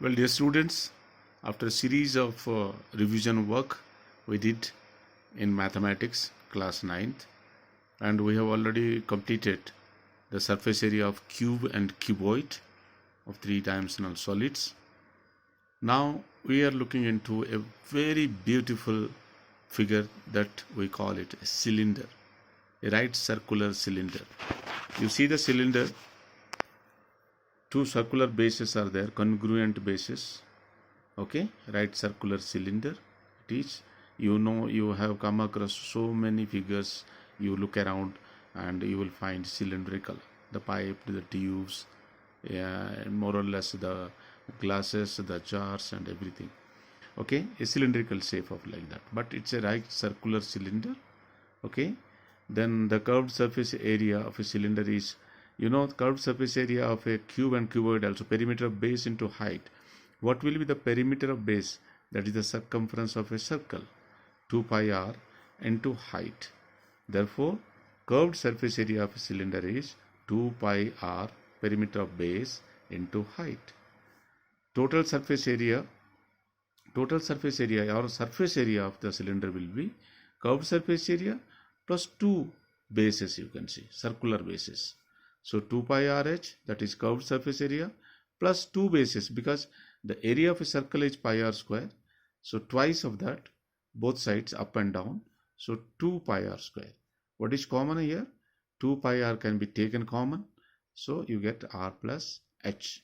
Well, dear students, after a series of revision work we did in mathematics class 9th, and we have already completed the surface area of cube and cuboid of three-dimensional solids. Now we are looking into a very beautiful figure that we call it a cylinder, a right circular cylinder. You see the cylinder, two circular bases are there, congruent bases. Okay, right circular cylinder it is. You have come across so many figures. You look around and you will find cylindrical, the pipe, the tubes, more or less the glasses, the jars and everything. Okay, a cylindrical shape of like that, but it's a right circular cylinder. Okay, then the curved surface area of a cylinder is, curved surface area of a cube and cuboid also, perimeter of base into height. What will be the perimeter of base? That is the circumference of a circle, 2 pi r into height. Therefore, curved surface area of a cylinder is 2 pi r perimeter of base into height. Total surface area or surface area of the cylinder will be curved surface area plus 2 bases, you can see, circular bases. So 2 pi rh, that is curved surface area, plus 2 bases, because the area of a circle is pi r square. So twice of that, both sides up and down. So 2 pi r square. What is common here? 2 pi r can be taken common. So you get r plus h.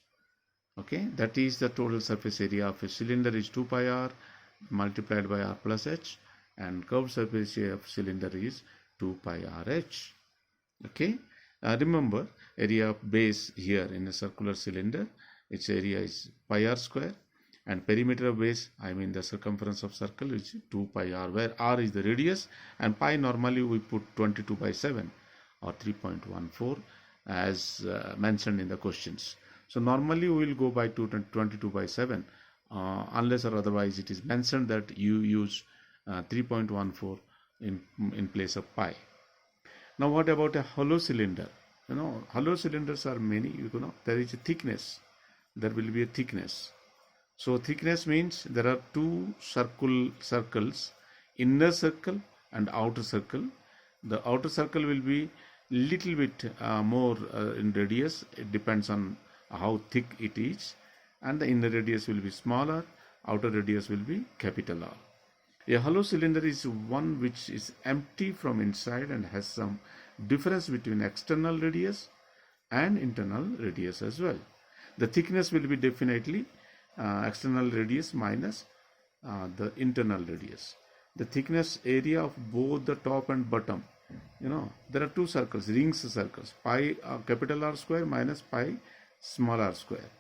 Okay, that is the total surface area of a cylinder is 2 pi r multiplied by r plus h, and curved surface area of cylinder is 2 pi r h. Okay, remember area of base here in a circular cylinder, its area is pi r square, and perimeter of base, I mean the circumference of circle, is 2 pi r, where r is the radius and pi normally we put 22/7 or 3.14 as mentioned in the questions. So normally we will go by 22/7 unless or otherwise it is mentioned that you use 3.14 in place of pi. Now what about a hollow cylinder? Hollow cylinders are many. There is a thickness. There will be a thickness. So thickness means there are two circles, inner circle and outer circle. The outer circle will be little bit more in radius. It depends on how thick it is, and the inner radius will be smaller, outer radius will be capital R. A hollow cylinder is one which is empty from inside and has some difference between external radius and internal radius as well. The thickness will be definitely external radius minus the internal radius. The thickness area of both the top and bottom, there are two circles, rings circles, pi capital R square minus pi small r square,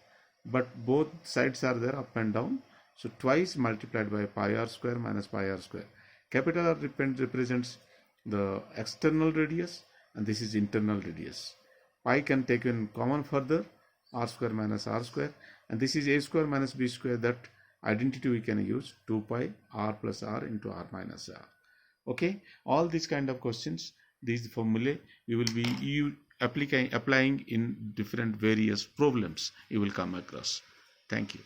but both sides are there up and down. So twice multiplied by pi r square minus pi r square. Capital R represents the external radius and this is internal radius. Pi can take in common further, r square minus r square, and this is a square minus b square. That identity we can use, 2 pi r plus r into r minus r. Okay, all these kind of questions, these formulae we will be applying in different various problems you will come across. Thank you.